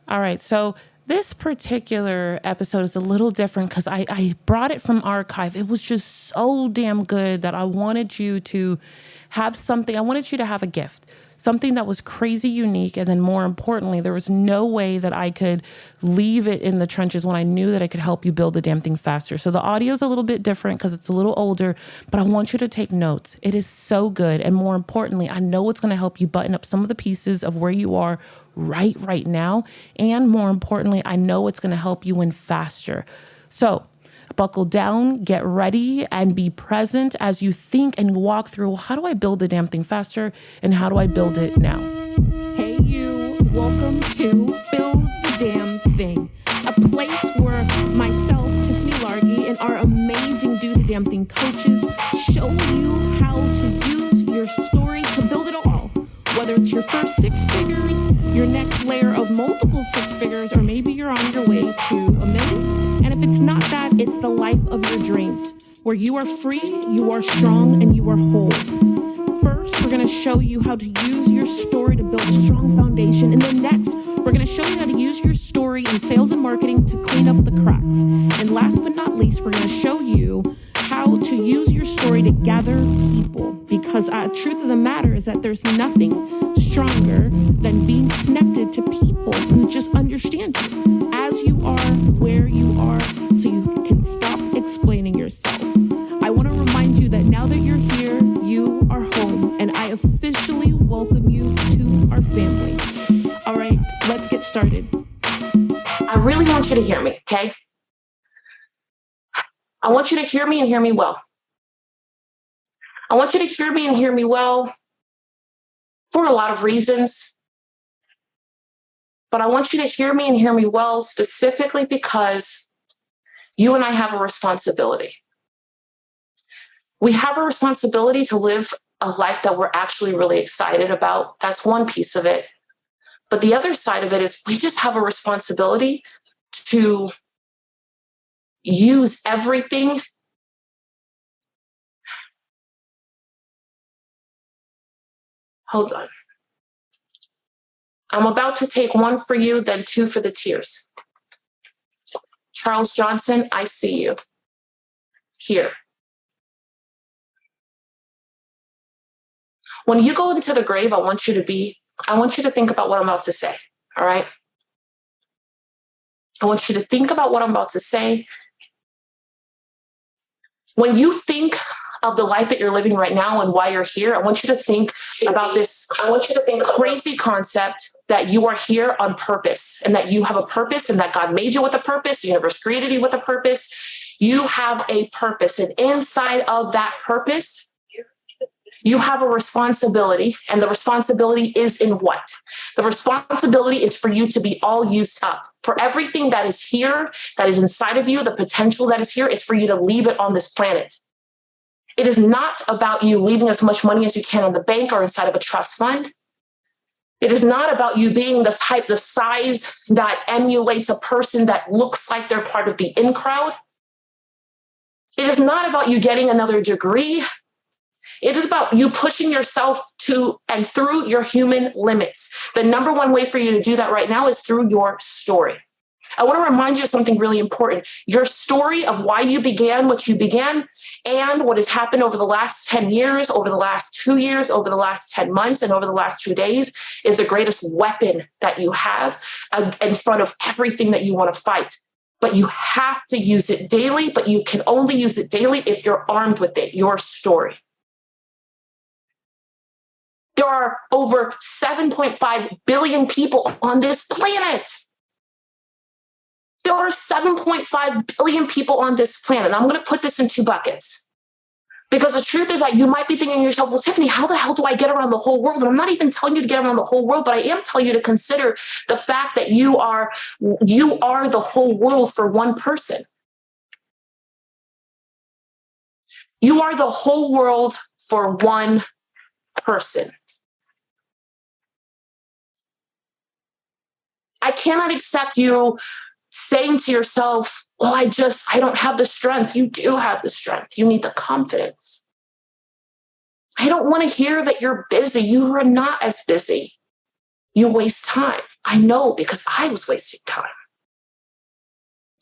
All right. So this particular episode is a little different because I brought it from archive. It was just so damn good that I wanted you to have something. I wanted you to have a gift, something that was crazy unique. And then more importantly, there was no way that I could leave it in the trenches when I knew that I could help you build the damn thing faster. So the audio is a little bit different because it's a little older, but I want you to take notes. It is so good. And more importantly, I know it's going to help you button up some of the pieces of where you are right now. And more importantly, I know it's going to help you win faster. So buckle down, get ready, and be present as you think and walk through, how do I build the damn thing faster? And how do I build it now? Hey you, welcome to Build the Damn Thing, a place where myself, Tiffany Largy, and our amazing Do the Damn Thing coaches show you how to use your story to build it all. Whether it's your first 6 figures, your next layer of multiple 6 figures, or maybe you're on your way to $1 million. And if it's not that, it's the life of your dreams, where you are free, you are strong, and you are whole. First, we're going to show you how to use your story to build a strong foundation. And then next, we're going to show you how to use your story in sales and marketing to clean up the cracks. And last but not least, we're going to show you how to use your story to gather people. Because truth of the matter is that there's nothing stronger than being connected to people who just understand you as you are, where you are, so you can stop explaining yourself. I want to remind you that now that you're here, you are home, and I officially welcome you to our family. All right, let's get started. I really want you to hear me, okay? I want you to hear me and hear me well. I want you to hear me and hear me well for a lot of reasons. But I want you to hear me and hear me well specifically because you and I have a responsibility. We have a responsibility to live a life that we're actually really excited about. That's one piece of it. But the other side of it is we just have a responsibility to use everything. Hold on. I'm about to take 1 for you, then 2 for the tears. Charles Johnson, I see you. Here. When you go into the grave, I want you to think about what I'm about to say. All right? I want you to think about what I'm about to say. When you think of the life that you're living right now and why you're here, I want you to think about this. I want you to think crazy concept that you are here on purpose and that you have a purpose and that God made you with a purpose. The universe created you with a purpose. You have a purpose. And inside of that purpose, you have a responsibility. And the responsibility is in what? The responsibility is for you to be all used up. For everything that is here, that is inside of you, the potential that is here is for you to leave it on this planet. It is not about you leaving as much money as you can in the bank or inside of a trust fund. It is not about you being the size that emulates a person that looks like they're part of the in crowd. It is not about you getting another degree. It is about you pushing yourself to and through your human limits. The number one way for you to do that right now is through your story. I want to remind you of something really important. Your story of why you began what you began and what has happened over the last 10 years, over the last 2 years, over the last 10 months, and over the last 2 days is the greatest weapon that you have in front of everything that you want to fight. But you have to use it daily, but you can only use it daily if you're armed with it, your story. There are over 7.5 billion people on this planet. There are 7.5 billion people on this planet. I'm going to put this in 2 buckets. Because the truth is that you might be thinking to yourself, well, Tiffany, how the hell do I get around the whole world? And I'm not even telling you to get around the whole world, but I am telling you to consider the fact that you are the whole world for one person. You are the whole world for one person. I cannot accept you saying to yourself, well, I don't have the strength. You do have the strength. You need the confidence. I don't want to hear that you're busy. You are not as busy. you waste time. I know, because I was wasting time.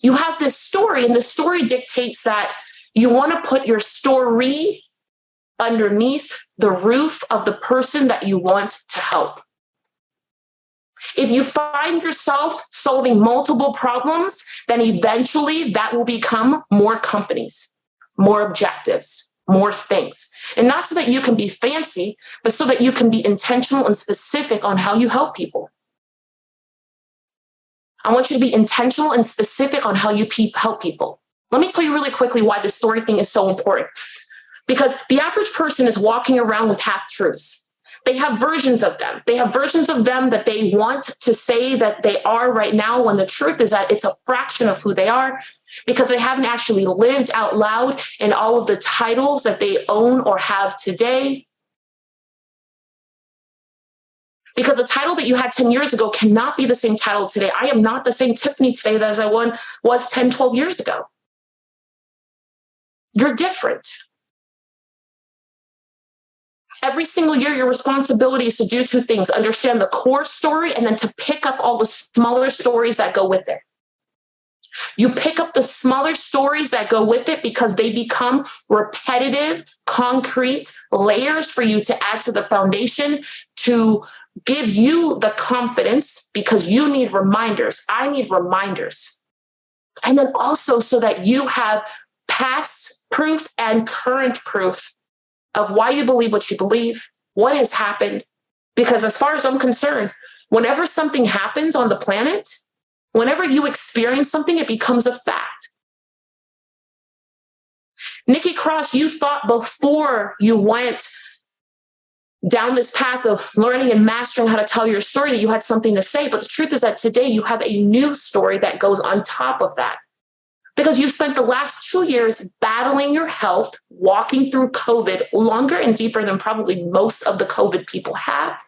You have this story, and the story dictates that you want to put your story underneath the roof of the person that you want to help. If you find yourself solving multiple problems, then eventually that will become more companies, more objectives, more things. And not so that you can be fancy, but so that you can be intentional and specific on how you help people. I want you to be intentional and specific on how you help people. Let me tell you really quickly why the story thing is so important. Because the average person is walking around with half-truths. They have versions of them. They have versions of them that they want to say that they are right now, when the truth is that it's a fraction of who they are, because they haven't actually lived out loud in all of the titles that they own or have today. Because the title that you had 10 years ago cannot be the same title today. I am not the same Tiffany today as I was 10, 12 years ago. You're different. Every single year, your responsibility is to do two things: understand the core story, and then to pick up all the smaller stories that go with it. You pick up the smaller stories that go with it because they become repetitive, concrete layers for you to add to the foundation to give you the confidence, because you need reminders. I need reminders. And then also so that you have past proof and current proof of why you believe what you believe, what has happened. Because as far as I'm concerned, whenever something happens on the planet, whenever you experience something, it becomes a fact. Nikki Cross, you thought before you went down this path of learning and mastering how to tell your story that you had something to say. But the truth is that today you have a new story that goes on top of that. Because you spent the last 2 years battling your health, walking through COVID longer and deeper than probably most of the COVID people have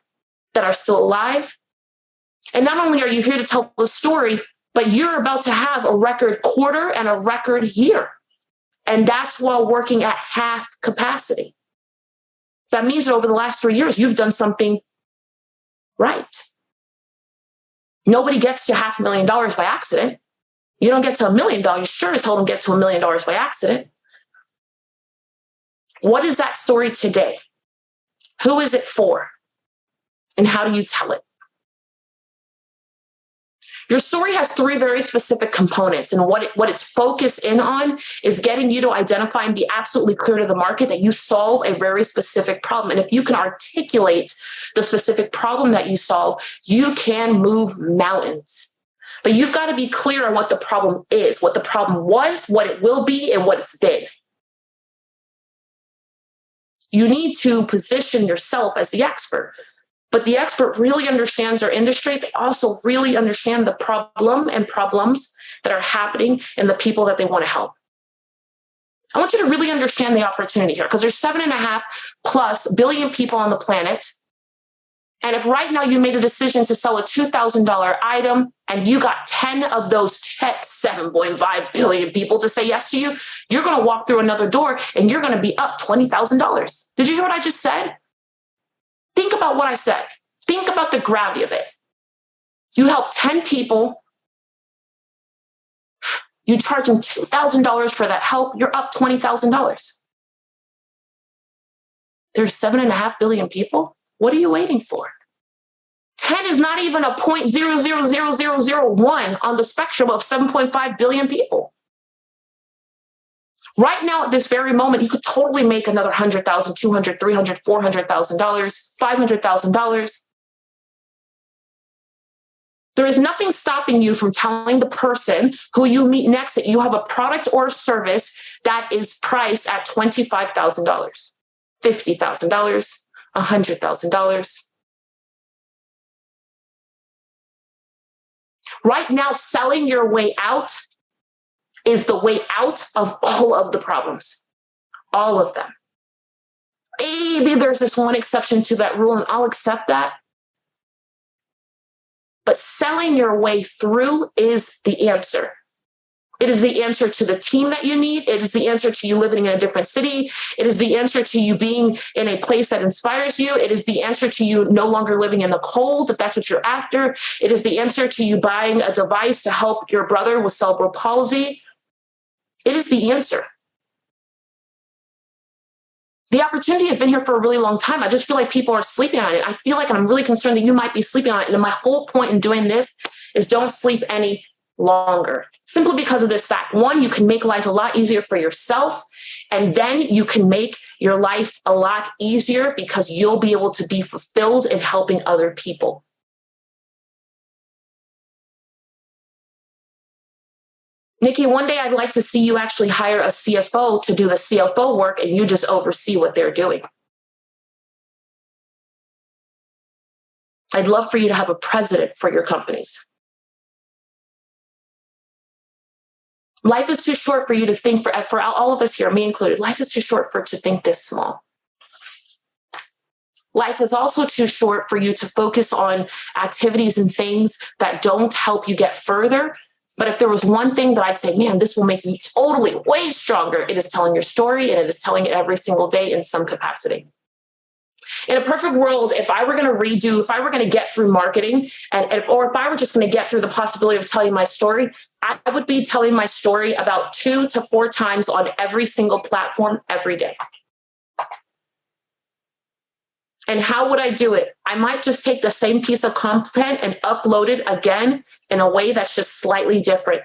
that are still alive. And not only are you here to tell the story, but you're about to have a record quarter and a record year. And that's while working at half capacity. That means that over the last 3 years, you've done something right. Nobody gets to $500,000 by accident. You don't get to $1 million. You sure as hell don't get to $1 million by accident. What is that story today? Who is it for? And how do you tell it? Your story has 3 very specific components, and what it's focused in on is getting you to identify and be absolutely clear to the market that you solve a very specific problem. And if you can articulate the specific problem that you solve, you can move mountains. But you've got to be clear on what the problem is, what the problem was, what it will be, and what it's been. You need to position yourself as the expert. But the expert really understands their industry. They also really understand the problem and problems that are happening and the people that they want to help. I want you to really understand the opportunity here, because there's 7.5+ billion people on the planet. And if right now you made a decision to sell a $2,000 item and you got 10 of those 7.5 billion people to say yes to you, you're going to walk through another door and you're going to be up $20,000. Did you hear what I just said? Think about what I said. Think about the gravity of it. You help 10 people. You charge them $2,000 for that help. You're up $20,000. There's 7.5 billion people. What are you waiting for? 10 is not even a 0.000001 on the spectrum of 7.5 billion people. Right now, at this very moment, you could totally make another $100,000, $200,000, $300,000, $400,000, $500,000. There is nothing stopping you from telling the person who you meet next that you have a product or service that is priced at $25,000, $50,000, $100,000. Right now, selling your way out is the way out of all of the problems, all of them. Maybe there's this one exception to that rule, and I'll accept that. But selling your way through is the answer. It is the answer to the team that you need. It is the answer to you living in a different city. It is the answer to you being in a place that inspires you. It is the answer to you no longer living in the cold, if that's what you're after. It is the answer to you buying a device to help your brother with cerebral palsy. It is the answer. The opportunity has been here for a really long time. I just feel like people are sleeping on it. I feel like I'm really concerned that you might be sleeping on it. And my whole point in doing this is don't sleep any longer. Simply because of this fact. One, you can make life a lot easier for yourself. And then you can make your life a lot easier because you'll be able to be fulfilled in helping other people. Nikki, one day I'd like to see you actually hire a CFO to do the CFO work and you just oversee what they're doing. I'd love for you to have a president for your companies. Life is too short for you to think, for all of us here, me included, life is too short for it to think this small. Life is also too short for you to focus on activities and things that don't help you get further. But if there was one thing that I'd say, man, this will make you totally way stronger, it is telling your story, and it is telling it every single day in some capacity. In a perfect world, if I were going to get through marketing, or if I were just going to get through the possibility of telling my story, I would be telling my story about 2 to 4 times on every single platform every day. And how would I do it? I might just take the same piece of content and upload it again in a way that's just slightly different.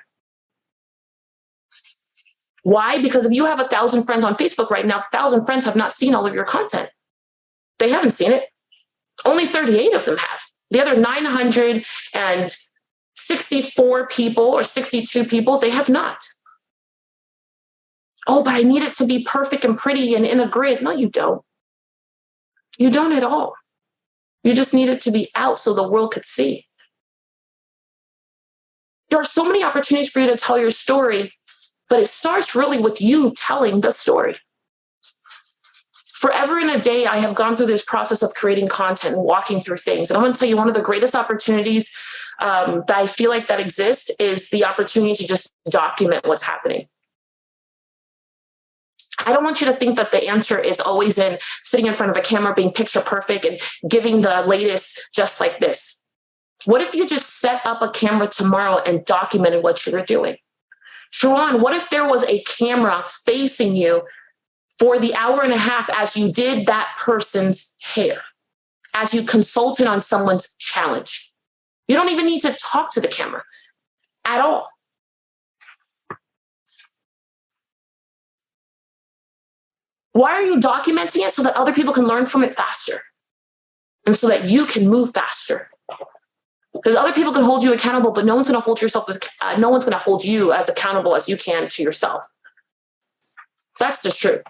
Why? Because if you have 1,000 friends on Facebook right now, 1,000 friends have not seen all of your content. They haven't seen it. Only 38 of them have. The other 964 people or 62 people, they have not. Oh, but I need it to be perfect and pretty and in a grid. No, you don't. You don't at all. You just need it to be out so the world could see. There are so many opportunities for you to tell your story, but it starts really with you telling the story. Forever in a day, I have gone through this process of creating content and walking through things. And I'm going to tell you, one of the greatest opportunities that I feel like that exists is the opportunity to just document what's happening. I don't want you to think that the answer is always in sitting in front of a camera, being picture perfect and giving the latest just like this. What if you just set up a camera tomorrow and documented what you were doing? Sharon, what if there was a camera facing you for the hour and a half as you did that person's hair, as you consulted on someone's challenge? You don't even need to talk to the camera at all. Why are you documenting it? So that other people can learn from it faster and so that you can move faster. Because other people can hold you accountable, but no one's going to hold you as accountable as you can to yourself. That's the truth.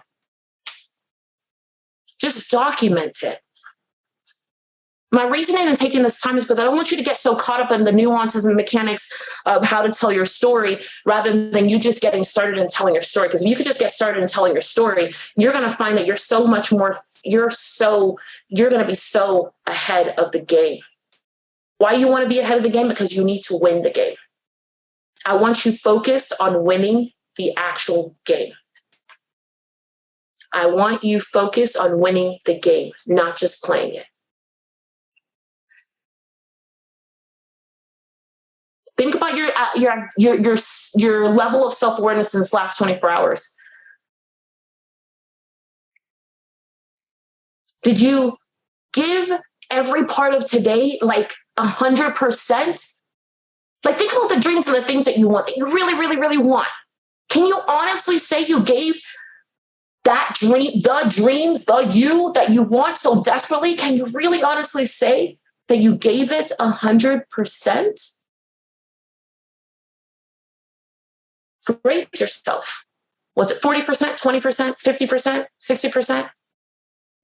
Just document it. My reasoning in taking this time is because I don't want you to get so caught up in the nuances and mechanics of how to tell your story rather than you just getting started and telling your story. Because if you could just get started and telling your story, you're going to find that you're going to be so ahead of the game. Why you want to be ahead of the game? Because you need to win the game. I want you focused on winning the actual game. I want you focused on winning the game, not just playing it. Think about your level of self-awareness in this last 24 hours. Did you give every part of today like 100%? Like, think about the dreams and the things that you want, that you really, really, really want. Can you honestly say you gave that dream, the you that you want so desperately? Can you really honestly say that you gave it 100%? Rate yourself. Was it 40%, 20%, 50%, 60%,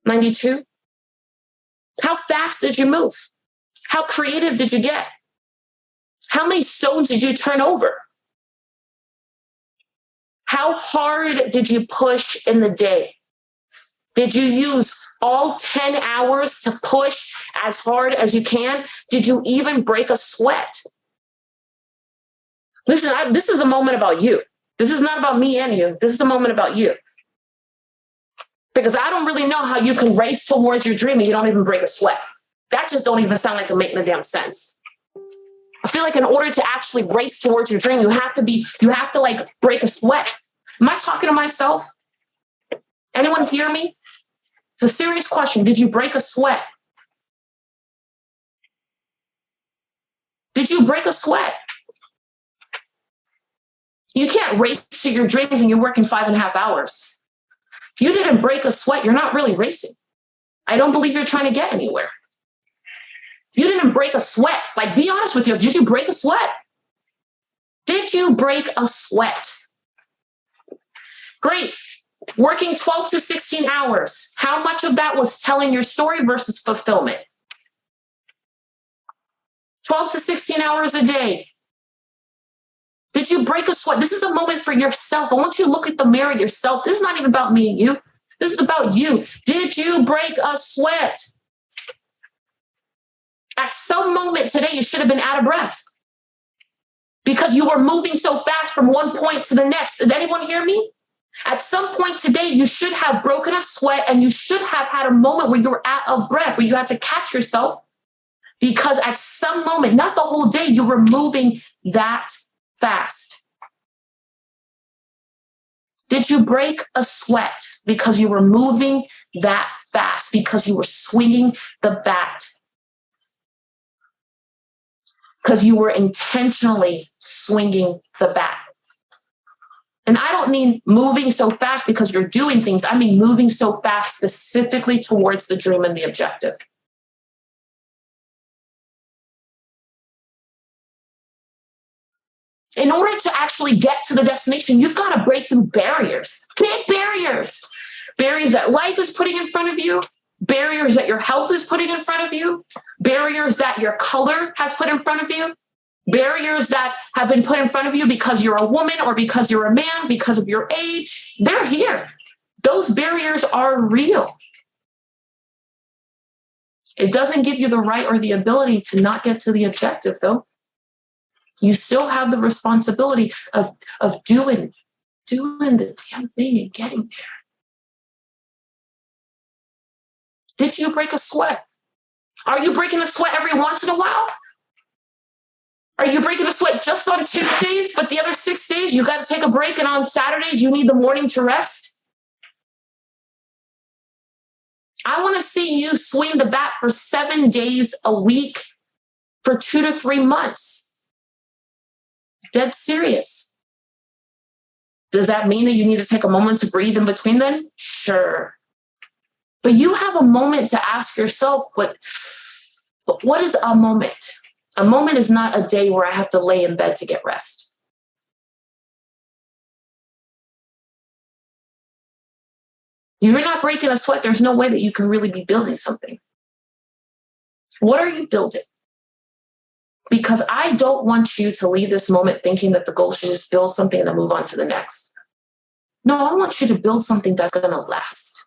92%? How fast did you move? How creative did you get? How many stones did you turn over? How hard did you push in the day? Did you use all 10 hours to push as hard as you can? Did you even break a sweat? Listen, this is a moment about you. This is not about me and you. This is a moment about you. Because I don't really know how you can race towards your dream and you don't even break a sweat. That just don't even sound like it making a damn sense. I feel like in order to actually race towards your dream, you have to like break a sweat. Am I talking to myself? Anyone hear me? It's a serious question. Did you break a sweat? Did you break a sweat? You can't race to your dreams and you're working 5.5 hours. If you didn't break a sweat, you're not really racing. I don't believe you're trying to get anywhere. If you didn't break a sweat, like be honest with you, did you break a sweat? Did you break a sweat? Great. Working 12 to 16 hours. How much of that was telling your story versus fulfillment? 12 to 16 hours a day. Did you break a sweat? This is a moment for yourself. I want you to look at the mirror yourself. This is not even about me and you. This is about you. Did you break a sweat? At some moment today, you should have been out of breath because you were moving so fast from one point to the next. Did anyone hear me? At some point today, you should have broken a sweat and you should have had a moment where you were out of breath, where you had to catch yourself because at some moment, not the whole day, you were moving that fast. Did you break a sweat because you were moving that fast, because you were swinging the bat? Because you were intentionally swinging the bat. And I don't mean moving so fast because you're doing things. I mean moving so fast specifically towards the dream and the objective. In order to actually get to the destination, you've got to break through barriers, big barriers, barriers that life is putting in front of you, barriers that your health is putting in front of you, barriers that your color has put in front of you, barriers that have been put in front of you because you're a woman or because you're a man, because of your age. They're here. Those barriers are real. It doesn't give you the right or the ability to not get to the objective, though. You still have the responsibility of doing the damn thing and getting there. Did you break a sweat? Are you breaking a sweat every once in a while? Are you breaking a sweat just on Tuesdays, but the other 6 days you got to take a break and on Saturdays you need the morning to rest? I want to see you swing the bat for 7 days a week for 2 to 3 months. Dead serious. Does that mean that you need to take a moment to breathe in between then? Sure. But you have a moment to ask yourself, but what is a moment? A moment is not a day where I have to lay in bed to get rest. If you're not breaking a sweat, there's no way that you can really be building something. What are you building? Because I don't want you to leave this moment thinking that the goal should just build something and then move on to the next. No, I want you to build something that's going to last.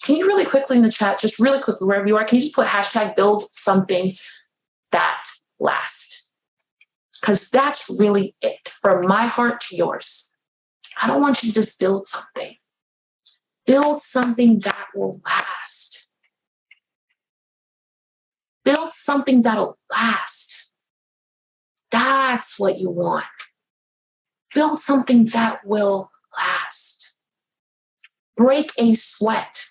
Can you really quickly in the chat, just really quickly, wherever you are, can you just put hashtag build something that lasts? Because that's really it. From my heart to yours. I don't want you to just build something. Build something that will last. Build something that'll last. That's what you want. Build something that will last. Break a sweat.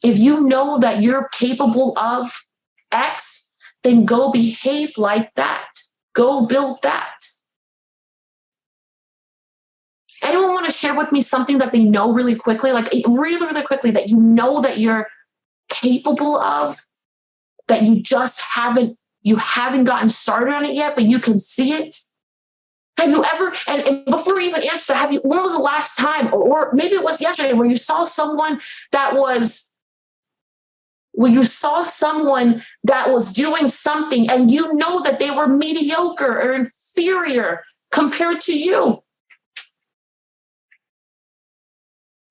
If you know that you're capable of X, then go behave like that. Go build that. Anyone want to share with me something that they know really quickly, like really, really quickly, that you know that you're capable of, that you just haven't gotten started on it yet, but you can see it? Have you ever, and before we even answer that, when was the last time, or maybe it was yesterday, where you saw someone that was doing something and you know that they were mediocre or inferior compared to you?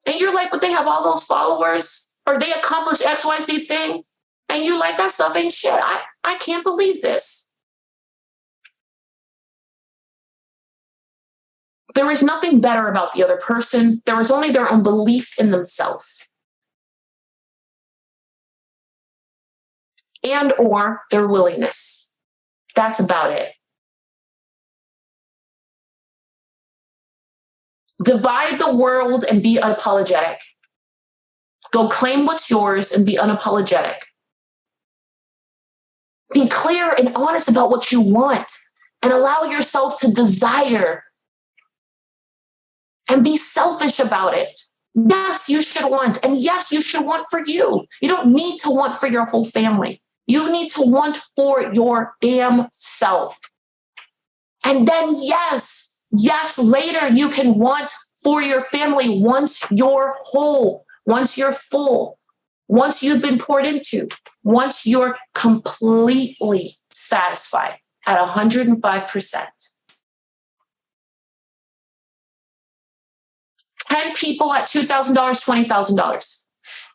And you're like, but they have all those followers, or they accomplished XYZ thing. And you're like, that stuff ain't shit. I can't believe this. There is nothing better about the other person. There is only their own belief in themselves and or their willingness. That's about it. Divide the world and be unapologetic. Go claim what's yours and be unapologetic. Be clear and honest about what you want and allow yourself to desire and be selfish about it. Yes, you should want, and yes, you should want for you. You don't need to want for your whole family. You need to want for your damn self. And then yes, later you can want for your family once you're whole, once you're full, once you've been poured into, once you're completely satisfied at 105%. 10 people at $2,000, $20,000.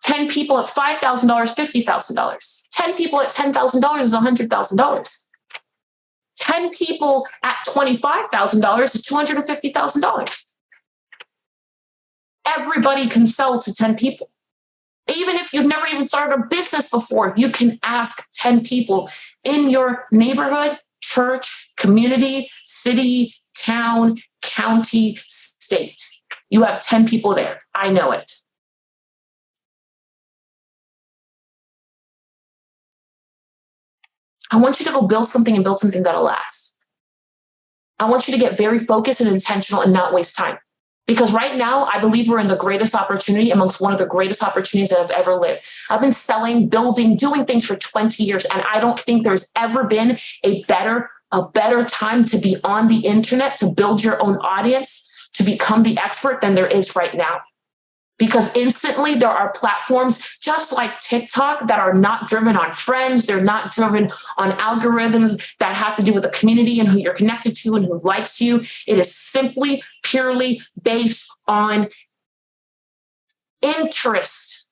10 people at $5,000, $50,000. 10 people at $10,000 is $100,000. 10 people at $25,000 is $250,000. Everybody can sell to 10 people. Even if you've never even started a business before, you can ask 10 people in your neighborhood, church, community, city, town, county, state. You have 10 people there. I know it. I want you to go build something and build something that'll last. I want you to get very focused and intentional and not waste time. Because right now, I believe we're in the greatest opportunity amongst one of the greatest opportunities that I've ever lived. I've been selling, building, doing things for 20 years, and I don't think there's ever been a better time to be on the internet, to build your own audience, to become the expert than there is right now. Because instantly there are platforms just like TikTok that are not driven on friends. They're not driven on algorithms that have to do with the community and who you're connected to and who likes you. It is simply, purely based on interest.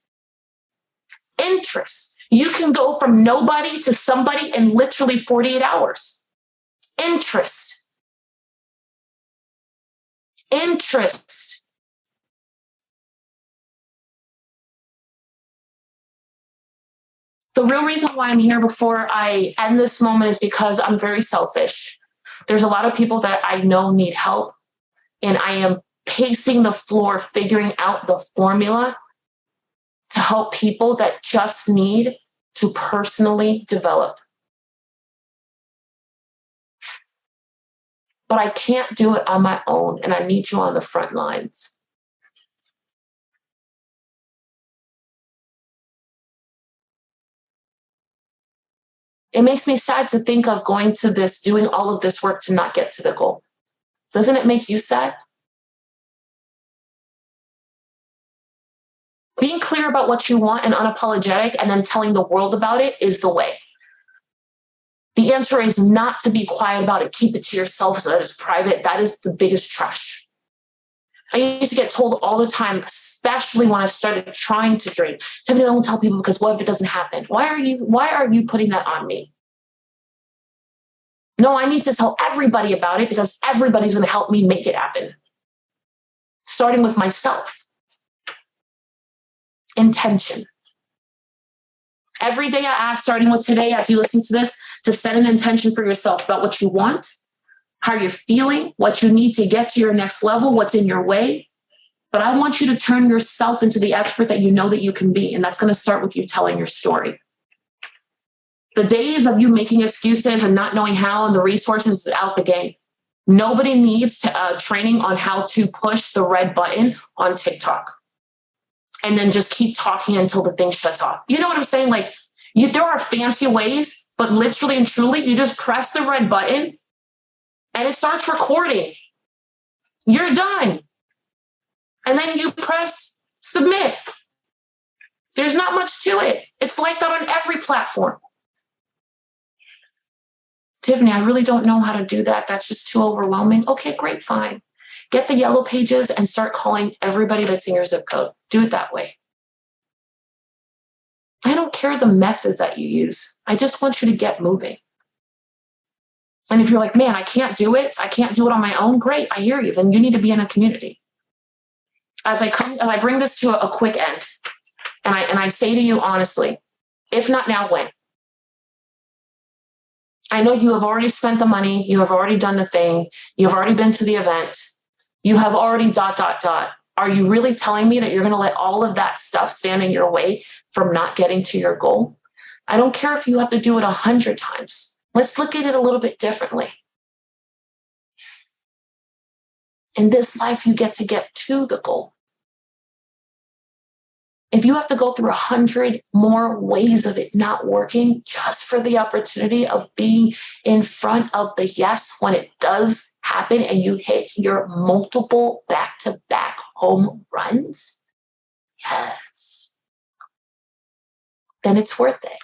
Interest. You can go from nobody to somebody in literally 48 hours. Interest. Interest. The real reason why I'm here before I end this moment is because I'm very selfish. There's a lot of people that I know need help, and I am pacing the floor, figuring out the formula to help people that just need to personally develop. But I can't do it on my own, and I need you on the front lines. It makes me sad to think of going to this, doing all of this work to not get to the goal. Doesn't it make you sad? Being clear about what you want and unapologetic and then telling the world about it is the way. The answer is not to be quiet about it. Keep it to yourself so that it's private. That is the biggest trash. I used to get told all the time, especially when I started trying to drink, Tiffany, don't tell people because what if it doesn't happen? Why are you putting that on me? No, I need to tell everybody about it because everybody's going to help me make it happen. Starting with myself. Intention. Every day I ask, starting with today, as you listen to this, to set an intention for yourself about what you want, how you're feeling, what you need to get to your next level, what's in your way. But I want you to turn yourself into the expert that you know that you can be. And that's going to start with you telling your story. The days of you making excuses and not knowing how and the resources is out the game. Nobody needs training on how to push the red button on TikTok and then just keep talking until the thing shuts off. You know what I'm saying? Like, there are fancy ways, but literally and truly, you just press the red button and it starts recording. You're done. And then you press submit. There's not much to it. It's like that on every platform. Tiffany, I really don't know how to do that. That's just too overwhelming. Okay, great, fine. Get the yellow pages and start calling everybody that's in your zip code. Do it that way. I don't care the method that you use. I just want you to get moving. And if you're like, man, I can't do it on my own, great, I hear you. Then you need to be in a community. As I bring this to a quick end, and I say to you honestly, if not now, when? I know you have already spent the money, you have already done the thing, you have already been to the event, you have already ... Are you really telling me that you're going to let all of that stuff stand in your way from not getting to your goal? I don't care if you have to do it 100 times. Let's look at it a little bit differently. In this life, you get to the goal. If you have to go through 100 more ways of it not working just for the opportunity of being in front of the yes when it does happen and you hit your multiple back-to-back home runs, yes, then it's worth it.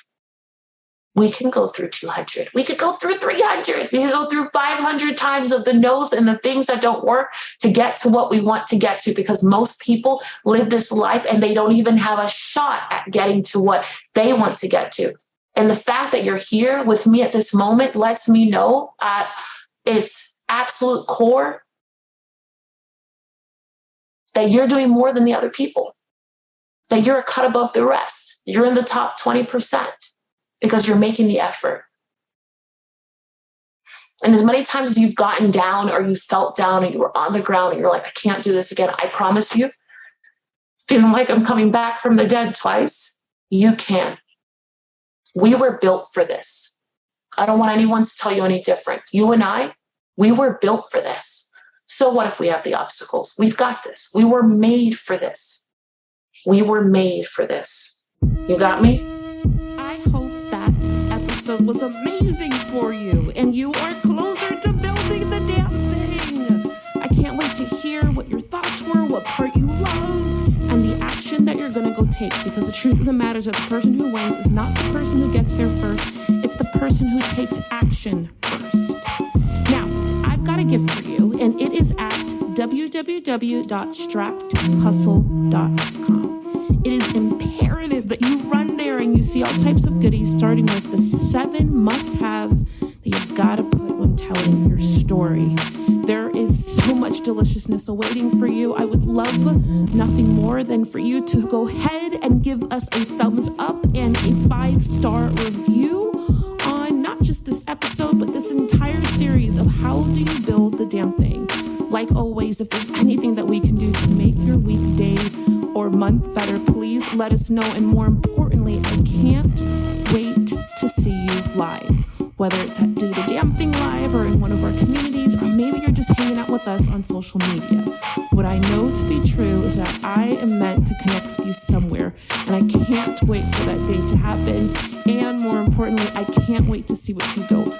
We can go through 200. We could go through 300. We could go through 500 times of the no's and the things that don't work to get to what we want to get to, because most people live this life and they don't even have a shot at getting to what they want to get to. And the fact that you're here with me at this moment lets me know at its absolute core that you're doing more than the other people, that you're a cut above the rest. You're in the top 20%. Because you're making the effort. And as many times as you've gotten down or you felt down and you were on the ground and you're like, I can't do this again, I promise you, feeling like I'm coming back from the dead twice, you can. We were built for this. I don't want anyone to tell you any different. You and I, we were built for this. So what if we have the obstacles? We've got this. We were made for this. We were made for this. You got me? I hope that episode was amazing for you and you are closer to building the damn thing. I can't wait to hear what your thoughts were, what part you loved, and the action that you're going to go take, because the truth of the matter is that the person who wins is not the person who gets there first. It's the person who takes action first. Now, I've got a gift for you, and it is at www.strappedhustle.com. It is imperative that you run there and you see all types of goodies, starting with the 7 must-haves that you've got to put when telling your story. There is so much deliciousness awaiting for you. I would love nothing more than for you to go ahead and give us a thumbs up and a 5-star review on not just this episode, but this entire series of How Do You Build the Damn Thing. Like always, if there's anything that we can do to make your weekday or month better, please let us know. And more importantly, I can't wait to see you live, whether it's at Do the Damn Thing Live or in one of our communities, or maybe you're just hanging out with us on social media. What I know to be true is that I am meant to connect with you somewhere, and I can't wait for that day to happen. And more importantly, I can't wait to see what you build.